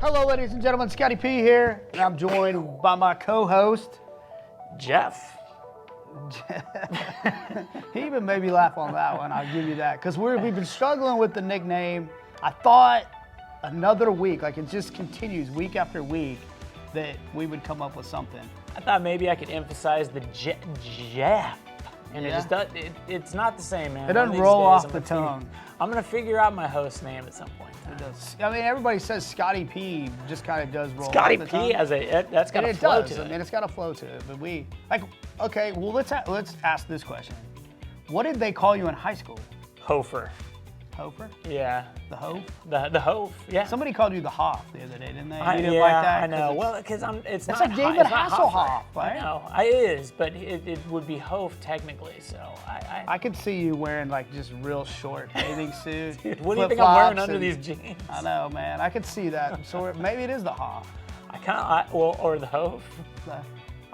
Hello, ladies and gentlemen. Scotty P here, and I'm joined by my co-host, Jeff. He even made me laugh on that one. I'll give you that, because we've been struggling with the nickname. I thought another week, like it just continues week after week, that we would come up with something. I thought maybe I could emphasize the Jeff. And Yeah. it's not the same, man. It doesn't roll off the tongue. I'm going to figure out my host name at some point. It does. I mean, everybody says Scotty P just kind of does roll Scotty off the P tongue. that's got And a it flow does. to I it. mean, it's got a flow to it. But okay, well, let's ask this question. What did they call you in high school? Hofer. Hofer? Yeah. The Hof? The Hof, yeah. Somebody called you the Hoff the other day, didn't they? I, You didn't yeah, like that? I know. 'Cause Well, because it's That's not like David it's not Hasselhoff, Hofer. right? I know. It is, but it would be Hof technically. So I could see you wearing like just real short bathing suit. What do you think I'm wearing flip-flops under and- these jeans? I know, man. I could see that. So maybe it is the Hoff. Or the Hof.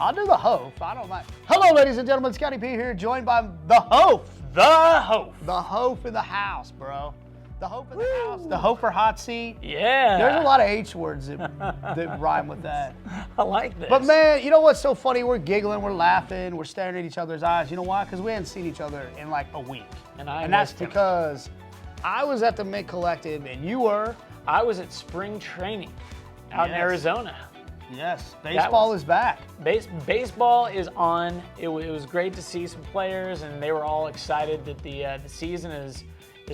I'll do the Hof. I don't mind. Hello, ladies and gentlemen. Scotty P here, joined by the Hof. The Hof. The Hof in the house, bro. The Hof in the house. The Hofer hot seat. Yeah. There's a lot of H words that rhyme with that. I like this. But man, you know what's so funny? We're giggling, we're laughing, we're staring at each other's eyes. You know why? Because we hadn't seen each other in like a week. And that's missed him. because I was at the Mint Collective and you were. I was at spring training out in Yes. Arizona. Yes, baseball is back. Baseball is on. It was great to see some players, and they were all excited that the season is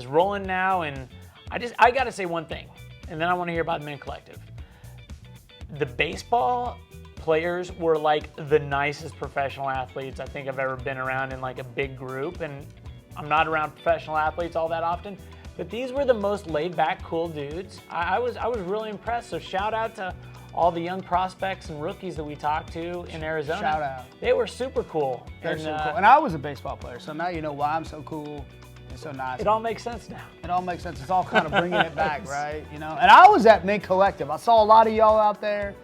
rolling now. And I got to say one thing, and then I want to hear about the Mint Collective. The baseball players were like the nicest professional athletes I think I've ever been around in like a big group, and I'm not around professional athletes all that often, but these were the most laid back, cool dudes. I was really impressed. So shout out to all the young prospects and rookies that we talked to in Arizona. Shout out. They were super cool. They're so cool. And I was a baseball player, so now you know why I'm so cool and so nice. It all makes sense now. It all makes sense. It's all kind of bringing it back, right? You know. And I was at Mint Collective. I saw a lot of y'all out there.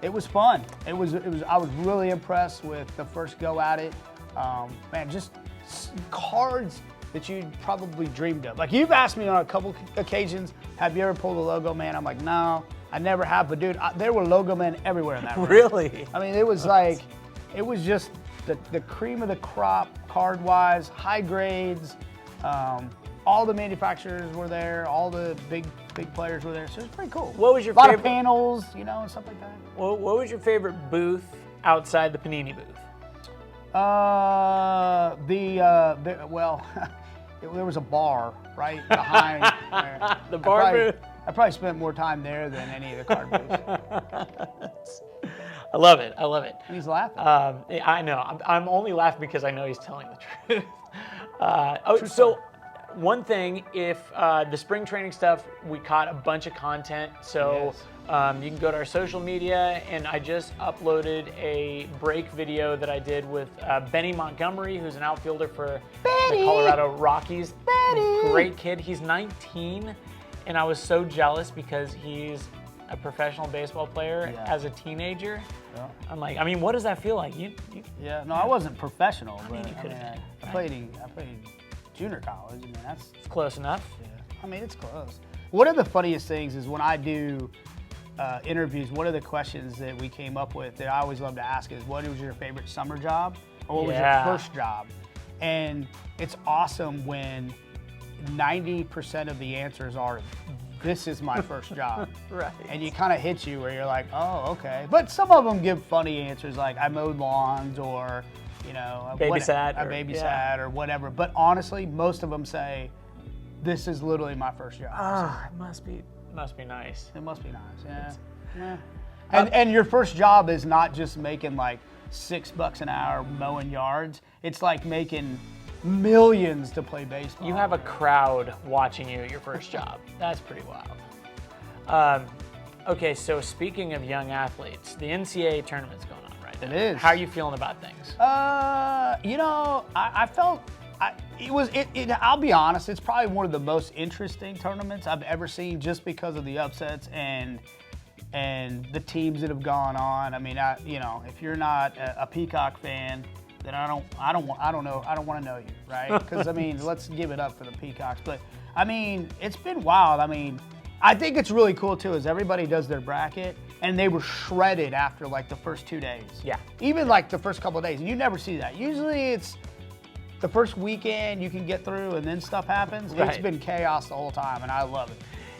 It was fun. It was. I was really impressed with the first go at it. Man, just cards that you probably dreamed of. Like you've asked me on a couple occasions, have you ever pulled a logo man? I'm like, no, I never have. But dude, there were logo men everywhere in that room. Really? I mean, it was like, it was just the cream of the crop, card-wise, high grades. All the manufacturers were there. All the big players were there. So it was pretty cool. What was your a lot favorite of panels, you know, and stuff like that. What was your favorite booth outside the Panini booth? Well, there was a bar right behind there. The bar booth? I probably spent more time there than any of the card booths. I love it. I love it. And he's laughing. I know. I'm only laughing because I know he's telling the truth. So one thing, if the spring training stuff, we caught a bunch of content. So you can go to our social media, and I just uploaded a break video that I did with Benny Montgomery, who's an outfielder for the Colorado Rockies. Great kid. He's 19, and I was so jealous because he's a professional baseball player as a teenager. Yeah. I'm like, I mean, what does that feel like? Yeah, no, I wasn't professional, but you could've been, I played junior college. I mean, It's close enough. Yeah. I mean, it's close. One of the funniest things is when I do interviews, one of the questions that we came up with that I always love to ask is, what was your favorite summer job? Or what was your first job? And it's awesome when 90% of the answers are, this is my first job. Right. And you kind of hit you where you're like, oh, okay. But some of them give funny answers like, I mowed lawns, or, you know, I babysat or whatever. But honestly, most of them say, this is literally my first job. Ah, it must be nice. It must be nice, yeah. And your first job is not just making like $6 an hour mowing yards. It's like making millions to play baseball. You have a crowd watching you at your first job. That's pretty wild. Okay, so speaking of young athletes, the NCAA tournament's going on right now. It is. How are you feeling about things? You know, I felt I'll be honest, it's probably one of the most interesting tournaments I've ever seen, just because of the upsets and the teams that have gone on. I mean, you know, if you're not a Peacock fan, then I don't want to know you, right? Because I mean, let's give it up for the Peacocks. But I mean, it's been wild. I mean, I think it's really cool too is everybody does their bracket and they were shredded after like the first 2 days. Yeah. Even like the first couple of days. You never see that. Usually it's the first weekend you can get through and then stuff happens. Right. It's been chaos the whole time and I love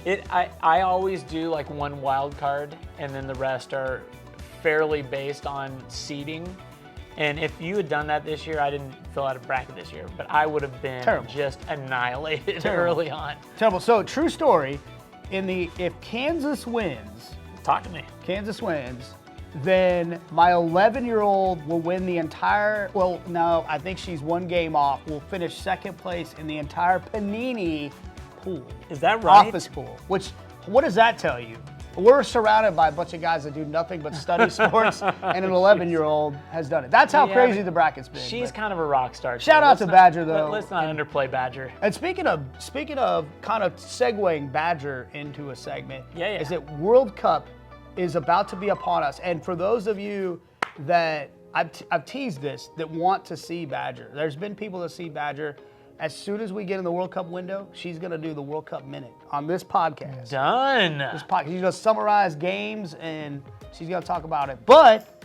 it. I always do like one wild card and then the rest are fairly based on seeding. And if you had done that this year, I didn't fill out a bracket this year, but I would have been just annihilated early on. Terrible. So true story. If Kansas wins, talk to me. Kansas wins, then my 11-year-old will win the entire. Well, no, I think she's one game off. Will finish second place in the entire Panini pool. Is that right? Office pool. Which, what does that tell you? We're surrounded by a bunch of guys that do nothing but study sports, and an 11-year-old has done it. That's how crazy the bracket's been. She's kind of a rock star. Shout out to Badger, though. Let's not underplay Badger. And speaking of kind of segueing Badger into a segment, is that World Cup is about to be upon us. And for those of you that I've teased this, that want to see Badger, there's been people that see Badger. As soon as we get in the World Cup window, she's going to do the World Cup Minute on this podcast. Done. This podcast. She's going to summarize games, and she's going to talk about it. But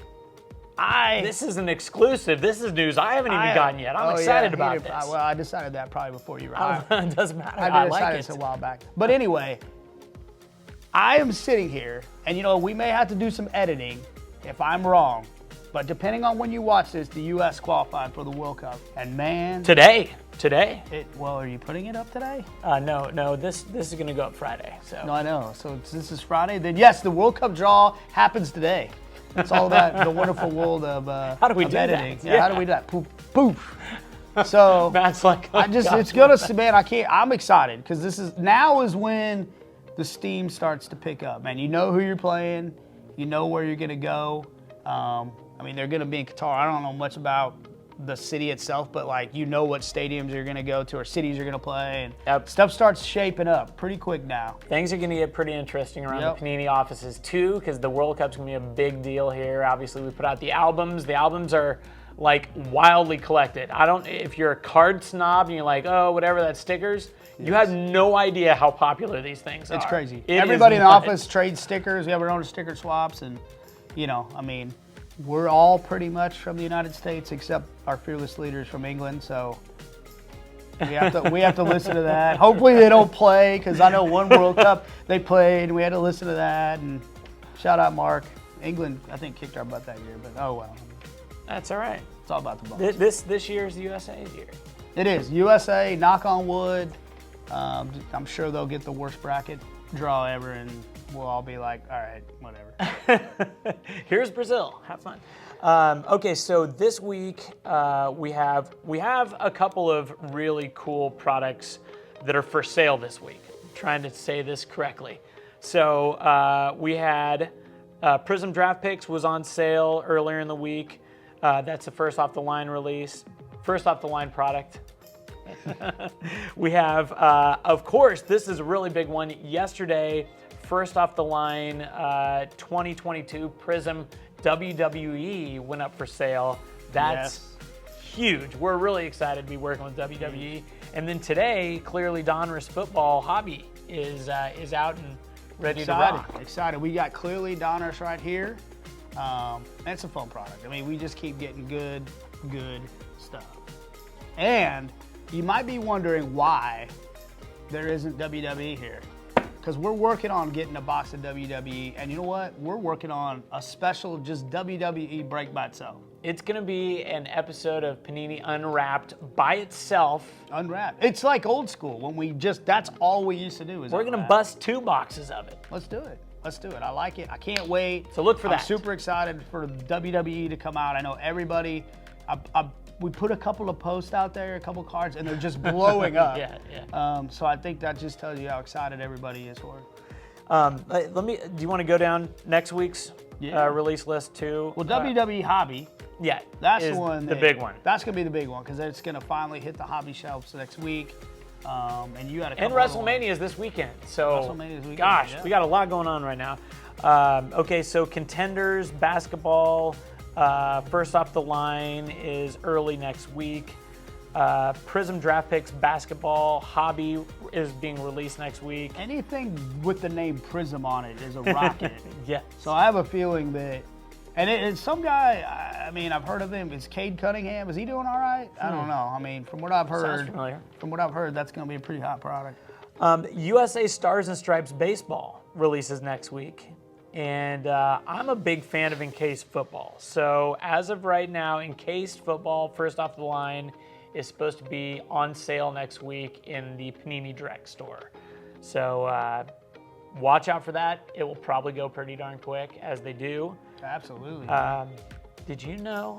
this is an exclusive. This is news I haven't even gotten yet. I'm excited about this. Well, I decided that probably before you were. It doesn't matter. I decided this a while back. But anyway, I am sitting here, and we may have to do some editing if I'm wrong. But depending on when you watch this, the U.S. qualified for the World Cup. And man. Today. Well, are you putting it up today? No. This is going to go up Friday. So. No, I know. So this is Friday. Then yes, the World Cup draw happens today. It's all about the wonderful world of how do we do editing. that? Yeah, how do we do that? Poof, poof. So Matt's like, it's gonna, man. I'm excited because now is when the steam starts to pick up. Man, you know who you're playing. You know where you're gonna go. They're going to be in Qatar. I don't know much about the city itself, but what stadiums you're going to go to or cities you're going to play. And stuff starts shaping up pretty quick now. Things are going to get pretty interesting around the Panini offices too, because the World Cup's going to be a big deal here. Obviously, we put out the albums. The albums are wildly collected. If you're a card snob and you're like, oh, whatever, that's stickers. Yes. You have no idea how popular these things are. It's crazy. Everybody in the office trades stickers. We have our own sticker swaps, and we're all pretty much from the United States, except our fearless leaders from England. So we have to listen to that. Hopefully they don't play, because I know one World Cup they played, and we had to listen to that. And shout out Mark. England, I think, kicked our butt that year, but oh well. That's all right. It's all about the ball. This year is the USA's year. It is USA. Knock on wood. I'm sure they'll get the worst bracket draw ever, and we'll all be like, all right, whatever. Here's Brazil. Have fun. Okay, so this week we have a couple of really cool products that are for sale this week. I'm trying to say this correctly. So we had Prism Draft Picks was on sale earlier in the week. That's the first off the line product. We have, of course, this is a really big one. Yesterday, first off the line 2022 Prism WWE went up for sale. That's huge. We're really excited to be working with WWE. And then today, clearly Donruss football hobby is out and ready to rock. Excited. We got clearly Donruss right here. It's a fun product. We just keep getting good stuff. And you might be wondering why there isn't WWE here. Because we're working on getting a box of WWE, and you know what? We're working on a special just WWE break by itself. It's going to be an episode of Panini Unwrapped by itself. Unwrapped. It's like old school when that's all we used to do is we're going to bust 2 boxes of it. Let's do it. I like it. I can't wait. So look for that. I'm super excited for WWE to come out. I know everybody. We put a couple of posts out there, a couple cards, and they're just blowing up. So I think that just tells you how excited everybody is for it. Do you want to go down next week's release list too? Well, WWE Hobby. Yeah, that's the one. The big one. That's gonna be the big one because it's gonna finally hit the hobby shelves next week. And you got and WrestleMania is this weekend. So gosh, we got a lot going on right now. Okay, so Contenders basketball. First off the line is early next week. Prism Draft Picks Basketball Hobby is being released next week. Anything with the name Prism on it is a rocket. Yeah. So I have a feeling that, and it's some guy, I mean, I've heard of him. Is Cade Cunningham? Is he doing all right? I don't know. I mean, from what I've Sounds familiar. That's going to be a pretty hot product. USA Stars and Stripes Baseball releases next week. And I'm a big fan of encased football. So as of right now, encased football, first off the line, is supposed to be on sale next week in the Panini Direct store. So watch out for that. It will probably go pretty darn quick, as they do. Absolutely. Did you know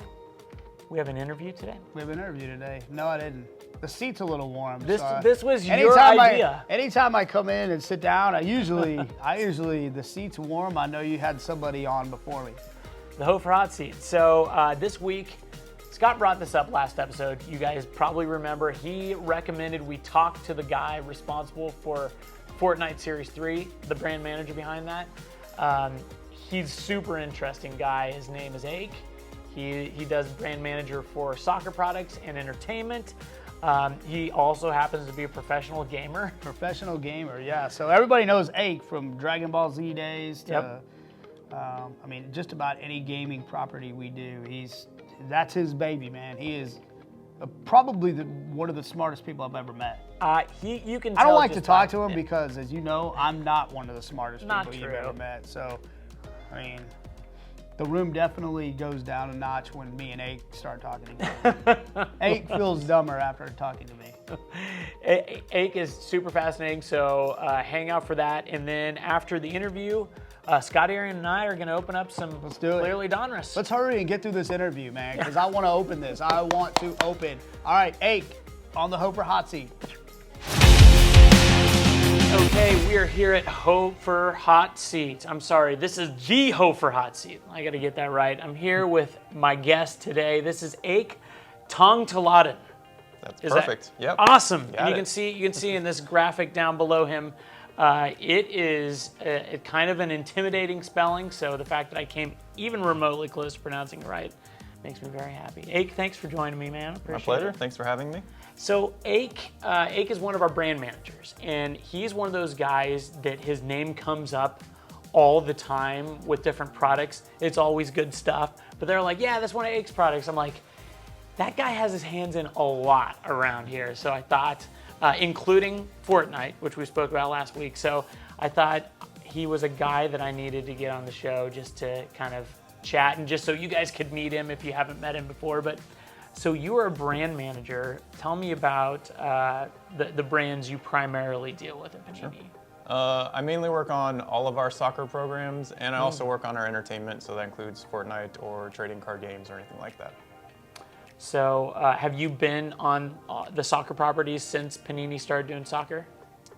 we have an interview today? We have an interview today. No, I didn't. The seat's a little warm. This was your idea. Anytime I come in and sit down, I usually the seat's warm. I know you had somebody on before me. The Hofer Hot Seat. So this week, Scott brought this up last episode. You guys probably remember he recommended we talk to the guy responsible for Fortnite Series 3, the brand manager behind that. He's a super interesting guy. His name is Aik. He does brand manager for soccer products and entertainment. He also happens to be a professional gamer. Professional gamer, yeah. So everybody knows Aik from Dragon Ball Z days to, I mean, just about any gaming property we do. That's his baby, man. He is probably one of the smartest people I've ever met. You can. I don't like to talk to him because, as you know, I'm not one of the smartest people you've ever met. So, I mean, the room definitely goes down a notch when me and Aik start talking together. Aik feels dumber after talking to me. Aik is super fascinating, so hang out for that. And then after the interview, Scott Arian and I are going to open up some Clearly Donruss. Let's hurry and get through this interview, man, because I want to open this. I want to open. All right, Aik, on the Hofer Hot Seat. Okay, we are here at Hofer Hot Seat. I'm sorry, this is the Hofer Hot Seat. I got to get that right. I'm here with my guest today. This is Aik Tongtharadol. That's perfect. Yep. Awesome. And you can see in this graphic down below him. It is kind of an intimidating spelling, so the fact that I came even remotely close to pronouncing it right makes me very happy. Aik, thanks for joining me, man. Appreciate My pleasure. it. Thanks for having me. So Aik is one of our brand managers, and he's one of those guys that his name comes up all the time with different products. It's always good stuff, but they're like, yeah, that's one of Aik's products. I'm like, that guy has his hands in a lot around here. So I thought, including Fortnite, which we spoke about last week. So I thought he was a guy that I needed to get on the show just to kind of chat and just so you guys could meet him if you haven't met him before. But so you are a brand manager. Tell me about the brands you primarily deal with at Panini. Sure. I mainly work on all of our soccer programs, and I also work on our entertainment, so that includes Fortnite or trading card games or anything like that. So have you been on the soccer properties since Panini started doing soccer?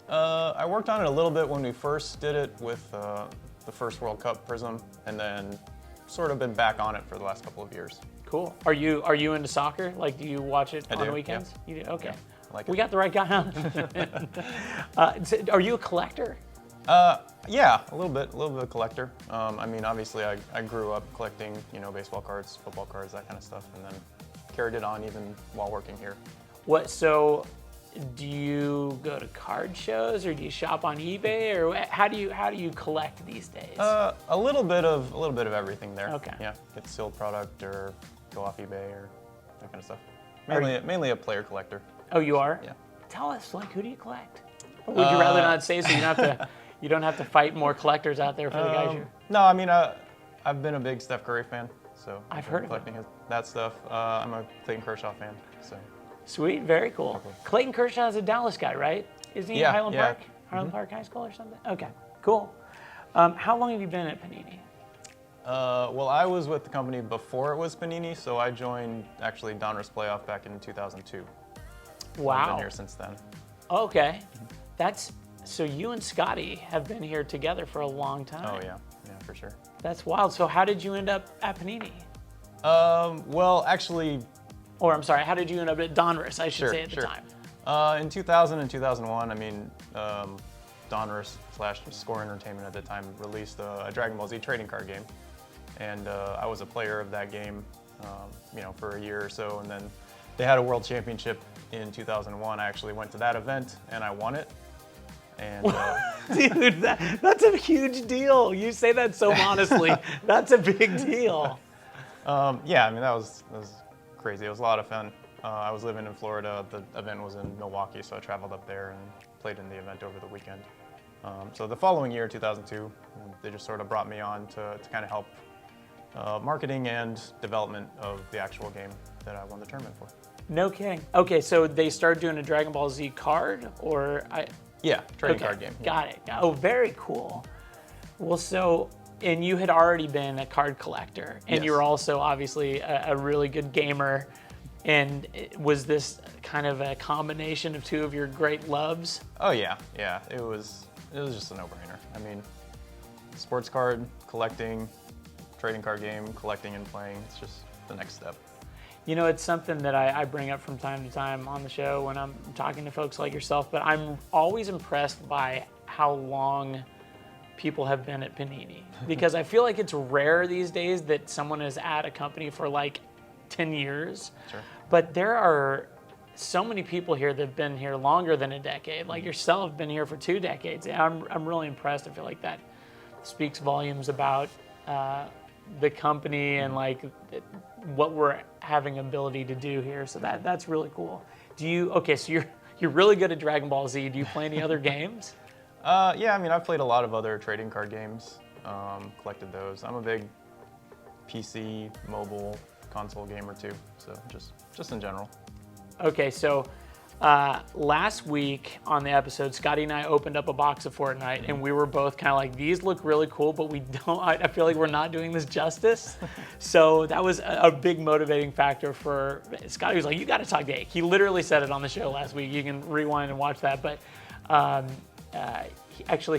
I worked on it a little bit when we first did it with the first World Cup Prism, and then sort of been back on it for the last couple of years. Cool. Are you into soccer? Like, do you watch it on the weekends? Yeah. You do? Okay. Yeah, I like it. We got the right guy on. Are you a collector? Yeah, a little bit of collector. I mean, obviously, I grew up collecting, baseball cards, football cards, that kind of stuff, and then carried it on even while working here. So do you go to card shows, or do you shop on eBay, or how do you collect these days? A little bit of everything there. Okay. Yeah, get sealed product or go off eBay or that kind of stuff. Mainly a player collector. Oh, you are? Yeah. Tell us, who do you collect? Or would you rather not say, so you don't have to fight more collectors out there for the guys you? No, I mean I've been a big Steph Curry fan, so I've heard of collecting that stuff. I'm a Clayton Kershaw fan, so. Sweet, very cool. Okay. Clayton Kershaw is a Dallas guy, right? Isn't he in Highland Park? Highland Park High School or something? Okay, cool. How long have you been at Panini? Well, I was with the company before it was Panini, so I joined actually Donruss Playoff back in 2002. Wow. I've been here since then. Okay. So you and Scotty have been here together for a long time. Oh yeah, for sure. That's wild. So how did you end up at Panini? Well, actually... Or I'm sorry, how did you end up at Donruss, I should say at the time? In 2000 and 2001, I mean, Donruss / Score Entertainment at the time released a Dragon Ball Z trading card game. And I was a player of that game, for a year or so. And then they had a world championship in 2001. I actually went to that event and I won it. And Dude, that's a huge deal. You say that so honestly. That's a big deal. yeah, I mean, that was crazy. It was a lot of fun. I was living in Florida. The event was in Milwaukee, so I traveled up there and played in the event over the weekend. So the following year, 2002, they just sort of brought me on to kind of help marketing and development of the actual game that I won the tournament for. No kidding. Okay, so they started doing a Dragon Ball Z card, or Yeah, trading card game. Yeah. Got it. Oh, very cool. Well, so, and you had already been a card collector, and Yes. you're also obviously a really good gamer. And was this kind of a combination of two of your great loves? Oh yeah. It was just a no-brainer. I mean, sports card collecting, trading card game, collecting and playing. It's just the next step. You know, it's something that I bring up from time to time on the show when I'm talking to folks like yourself, but I'm always impressed by how long people have been at Panini. Because I feel like it's rare these days that someone is at a company for like 10 years. Sure. But there are so many people here that have been here longer than a decade. Like yourself, have been here for 2 decades. And I'm really impressed. I feel like that speaks volumes about the company and like what we're having ability to do here. So that's really cool. Okay, so you're really good at Dragon Ball Z. Do you play any other games? Yeah, I mean, I've played a lot of other trading card games, collected those. I'm a big PC, mobile, console gamer too, so just in general. Okay, so last week on the episode, Scotty and I opened up a box of Fortnite, and we were both kind of like, these look really cool, but I feel like we're not doing this justice. So that was a big motivating factor for Scotty. Was like, you got to talk to Aik. He literally said it on the show last week. You can rewind and watch that, but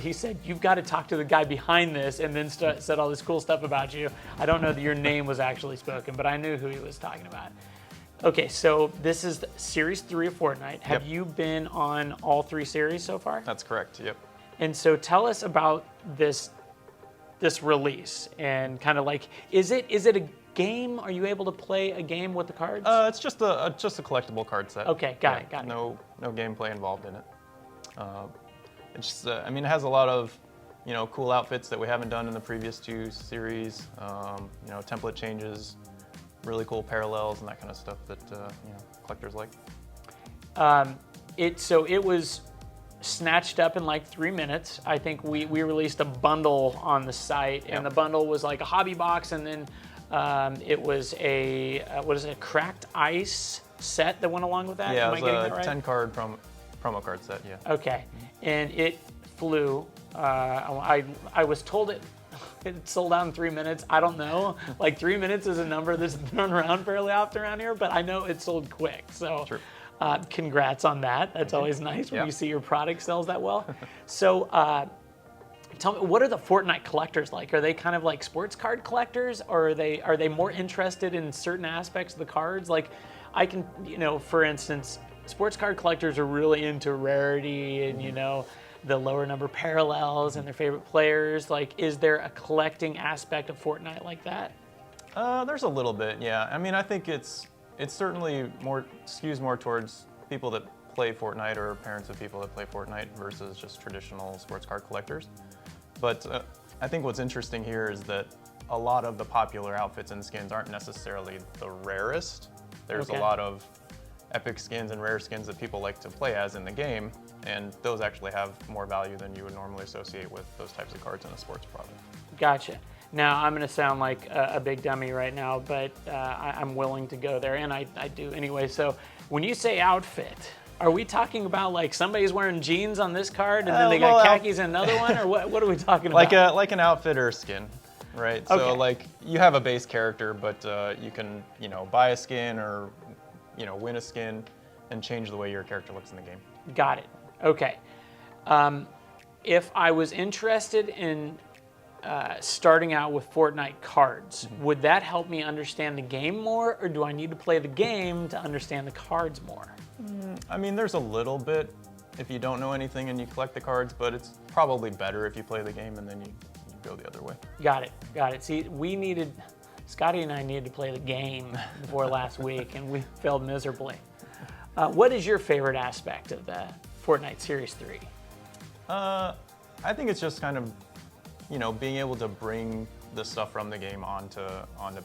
he said, you've got to talk to the guy behind this, and then said all this cool stuff about you. I don't know that your name was actually spoken, but I knew who he was talking about. Okay, so this is Series 3 of Fortnite. Have you been on all 3 series so far? That's correct, yep. And so tell us about this release and kind of like, is it a game? Are you able to play a game with the cards? It's just a collectible card set. Okay, got it. No gameplay involved in it. It's just, I mean, it has a lot of, cool outfits that we haven't done in the previous 2 series. Template changes, really cool parallels and that kind of stuff that collectors like. It was snatched up in like 3 minutes. I think we released a bundle on the site, and the bundle was like a hobby box, and then it was a cracked ice set that went along with that. Yeah, Am it I getting was that a right? 10 card promo card set. Yeah. Okay, and it flew. I was told it sold out in 3 minutes. I don't know. Like 3 minutes is a number that's thrown around fairly often around here, but I know it sold quick. So Sure. Congrats on that. That's always nice when Yeah. you see your product sells that well. So tell me, what are the Fortnite collectors like? Are they kind of like sports card collectors, or are they more interested in certain aspects of the cards? Like I can, for instance, sports card collectors are really into rarity and, the lower number parallels and their favorite players. Like, is there a collecting aspect of Fortnite like that? There's a little bit, yeah. I mean, I think it's certainly skews more towards people that play Fortnite or parents of people that play Fortnite versus just traditional sports card collectors. But I think what's interesting here is that a lot of the popular outfits and skins aren't necessarily the rarest. There's a lot of epic skins and rare skins that people like to play as in the game, and those actually have more value than you would normally associate with those types of cards in a sports product. Gotcha. Now, I'm going to sound like a big dummy right now, but I'm willing to go there, and I do anyway. So when you say outfit, are we talking about like somebody's wearing jeans on this card and then they got khakis in another one, or what are we talking about? Like an outfit or a skin, right? Okay. So like you have a base character, but you can buy a skin or win a skin and change the way your character looks in the game. Got it. Okay. If I was interested in starting out with Fortnite cards, would that help me understand the game more, or do I need to play the game to understand the cards more? I mean, there's a little bit if you don't know anything and you collect the cards, but it's probably better if you play the game and then you go the other way. Got it. See, we needed Scotty and I needed to play the game before last week, and we failed miserably. What is your favorite aspect of the Fortnite Series 3? I think it's just kind of, being able to bring the stuff from the game onto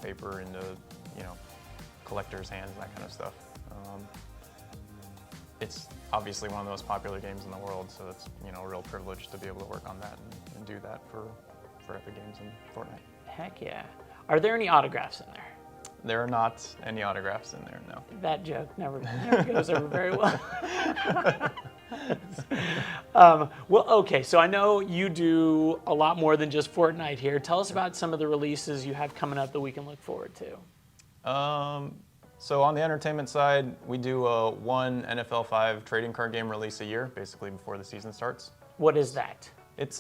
paper, into, collectors' hands, that kind of stuff. It's obviously one of the most popular games in the world, so it's, a real privilege to be able to work on that and do that for Epic Games and Fortnite. Heck yeah. Are there any autographs in there? There are not any autographs in there, no. That joke never goes over very well. Well, okay, so I know you do a lot more than just Fortnite here. Tell us about some of the releases you have coming up that we can look forward to. So on the entertainment side, we do one NFL 5 trading card game release a year, basically before the season starts. What is that? It's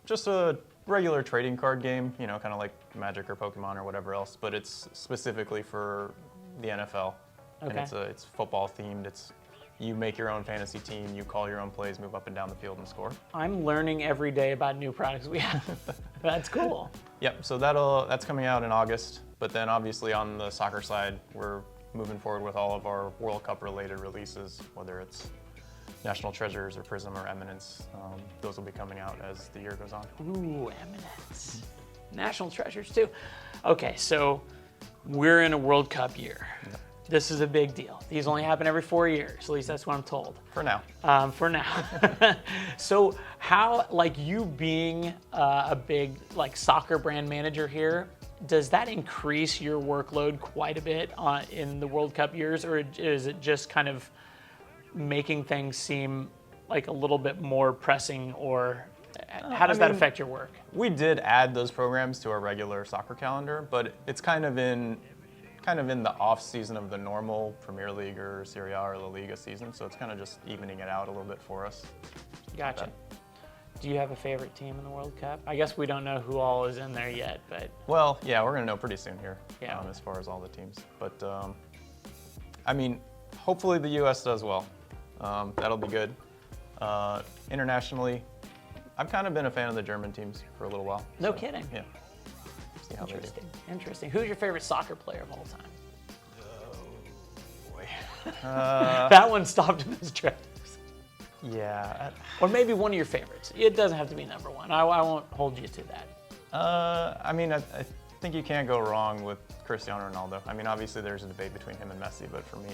just a regular trading card game, kind of like Magic or Pokemon or whatever else, but it's specifically for the NFL. Okay. And it's football themed. You make your own fantasy team, you call your own plays, move up and down the field and score. I'm learning every day about new products we have. That's cool. Yep, so that's coming out in August. But then obviously on the soccer side, we're moving forward with all of our World Cup related releases, whether it's National Treasures or Prism or Eminence. Those will be coming out as the year goes on. Ooh, Eminence. National Treasures too. Okay, so we're in a World Cup year. Yep. This is a big deal. These only happen every 4 years. At least that's what I'm told. For now. For now. So how, you being a big soccer brand manager here, does that increase your workload quite a bit in the World Cup years, or is it just kind of making things seem like a little bit more pressing, or how does that affect your work? We did add those programs to our regular soccer calendar, but it's kind of in the off season of the normal Premier League or Serie A or La Liga season, so it's kind of just evening it out a little bit for us. Gotcha. Do you have a favorite team in the World Cup? I guess we don't know who all is in there yet, but... Well, yeah, we're going to know pretty soon here, yeah. As far as all the teams. But, hopefully the U.S. does well. That'll be good. Internationally, I've kind of been a fan of the German teams for a little while. No kidding. Yeah. See how they do. Interesting. Who's your favorite soccer player of all time? Oh, boy. That one stopped in his tracks. Yeah. Or maybe one of your favorites. It doesn't have to be number one. I won't hold you to that. I think you can't go wrong with Cristiano Ronaldo. Obviously there's a debate between him and Messi, but for me,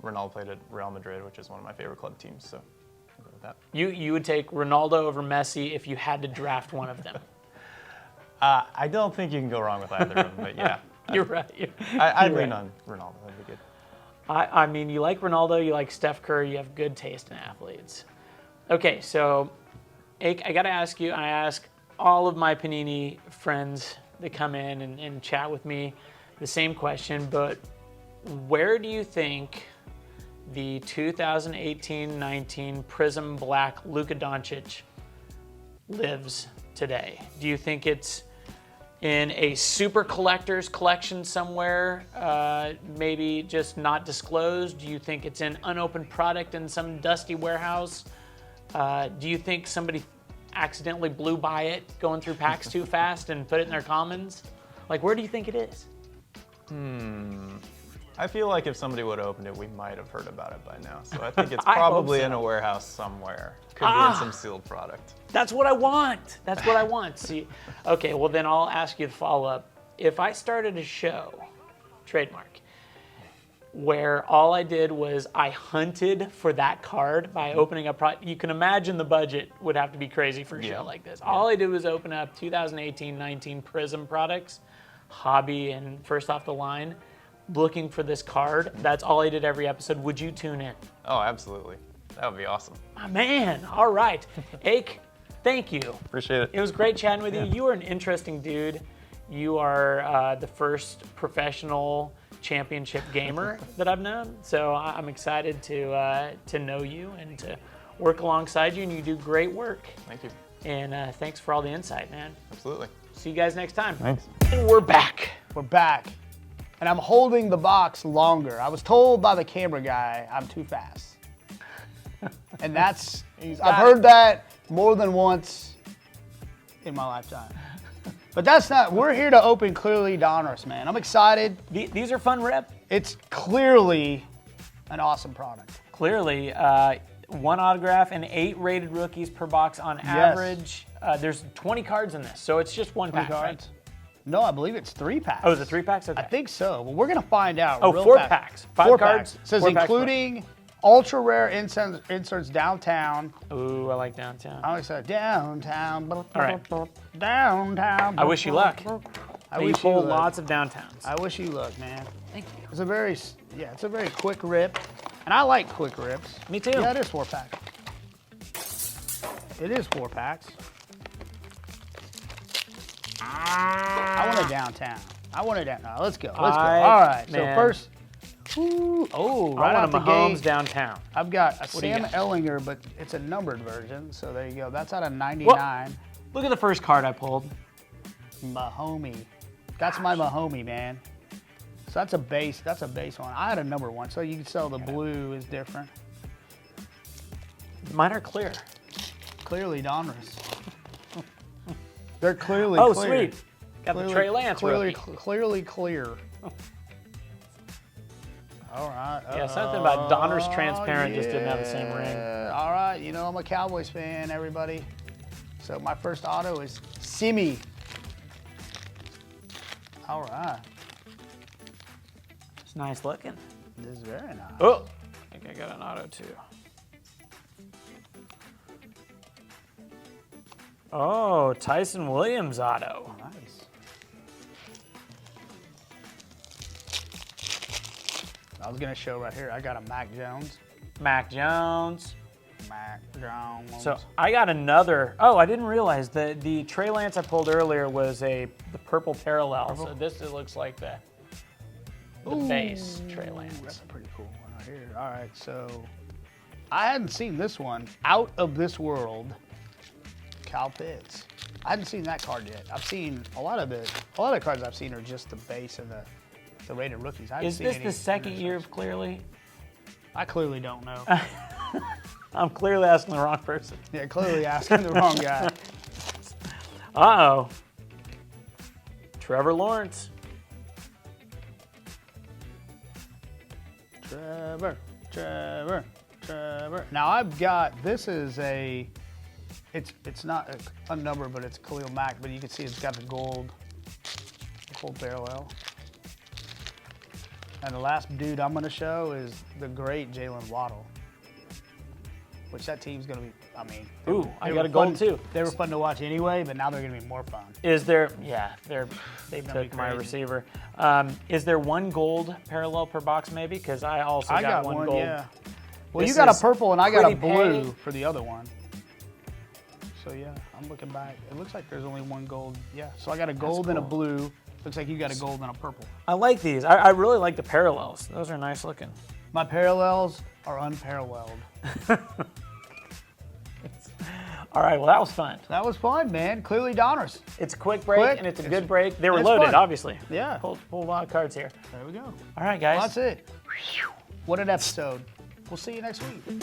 Ronaldo played at Real Madrid, which is one of my favorite club teams, so I'll go with that. You would take Ronaldo over Messi if you had to draft one of them. I don't think you can go wrong with either of them, but yeah. You're right. I'd lean on Ronaldo. That'd be good. You like Ronaldo, you like Steph Curry, you have good taste in athletes. Okay, so Aik, I got to ask you, I ask all of my Panini friends that come in and chat with me the same question, but where do you think the 2018-19 Prism Black Luka Doncic lives today? Do you think it's in a super collector's collection somewhere, maybe just not disclosed? Do you think it's an unopened product in some dusty warehouse? Do you think somebody accidentally blew by it going through packs too fast and put it in their commons? Where do you think it is? I feel like if somebody would have opened it, we might have heard about it by now. So I think it's probably in a warehouse somewhere. Could be in some sealed product. That's what I want. That's what I want. See, okay, well then I'll ask you to follow up. If I started a show, trademark, where all I did was I hunted for that card by opening up, you can imagine the budget would have to be crazy for a show like this. All I did was open up 2018-19 Prism products, hobby and first off the line, looking for this card. That's all I did every episode. Would you tune in? Oh, absolutely. That would be awesome. My man. All right. Aik, thank you. Appreciate it. It was great chatting with you. You are an interesting dude. You are the first professional championship gamer that I've known. So I'm excited to know you and to work alongside you, and you do great work. Thank you. And thanks for all the insight, man. Absolutely. See you guys next time. Thanks. And we're back. We're back. And I'm holding the box longer. I was told by the camera guy I'm too fast. And I've heard that more than once in my lifetime. But that's not. We're here to open clearly Donruss, man. I'm excited. These are fun rip. It's clearly an awesome product. Clearly, 1 autograph and 8 rated rookies per box on average. There's 20 cards in this, so it's just 1 pack, right? No, I believe it's 3 packs. Oh, is it 3 packs? Okay. I think so, but we're gonna find out. Oh, real 4 fast. packs. 5 4 cards. Packs. It says 4 packs including ultra rare inserts downtown. Ooh, I like downtown. I always say downtown. All right. Downtown. I wish you luck. I You wish you pull luck. lots of downtowns. I wish you luck, man. Thank you. It's a very quick rip, and I like quick rips. Me too. Yeah, it is 4 packs. It is 4 packs. I want a downtown. Let's go. All right. So first, right I out want the a Mahomes gate, downtown. I've got a do you Sam got? Ellinger, but it's a numbered version. So there you go. That's out of 99. Look at the first card I pulled. Mahomie. That's my Mahomie, man. So that's a base. That's a base one. I had a number 1, so you can tell the blue is different. Mine are clear. Clearly Donruss. They're clearly Oh, clear. sweet. Got the Trey Lance rookie. Clearly clear. All right. Yeah, something about Donruss transparent just didn't have the same ring. All right. You know, I'm a Cowboys fan, everybody. So my first auto is Simi. All right. It's nice looking. This is very nice. Oh, I think I got an auto too. Oh, Tyson Williams auto. Nice. I was going to show right here. I got a Mac Jones. Mac Jones. Mac Jones. So I got another. Oh, I didn't realize the Trey Lance I pulled earlier was the purple parallel. So this it looks like the base Trey Lance. That's a pretty cool one right here. All right, so I hadn't seen this one. Out of This World, Cal Pitts. I hadn't seen that card yet. I've seen a lot of the cards I've seen are just the base and the rated rookies. I haven't Is seen this any the second year of Clearly? I clearly don't know. I'm clearly asking the wrong person. Yeah, clearly asking the wrong guy. Uh-oh. Trevor Lawrence. Trevor. Now I've got, this is it's not a number, but it's Khalil Mack, but you can see it's got the gold parallel. And the last dude I'm going to show is the great Jalen Waddle, which that team's going to be, I mean. Ooh, I they got were a gold fun- too. They were fun to watch anyway, but now they're going to be more fun. Is there, they gonna be took my crazy. receiver. Is there 1 gold parallel per box maybe? Because I also I got one gold. yeah. Well, This you got a is purple and I got a pretty blue petty. for the other one. So yeah, I'm looking back. It looks like there's only 1 gold. Yeah, so I got a gold and a cool. blue. Looks like you got a gold and a purple. I like these. I really like the parallels. Those are nice looking. My parallels are unparalleled. All right, well, that was fun. That was fun, man. Clearly Donruss. It's a quick break, Quick. and it's a good break. They were it's loaded, fun. obviously. Yeah. Pulled a lot of cards here. There we go. All right, guys. Well, that's it. What an episode. We'll see you next week.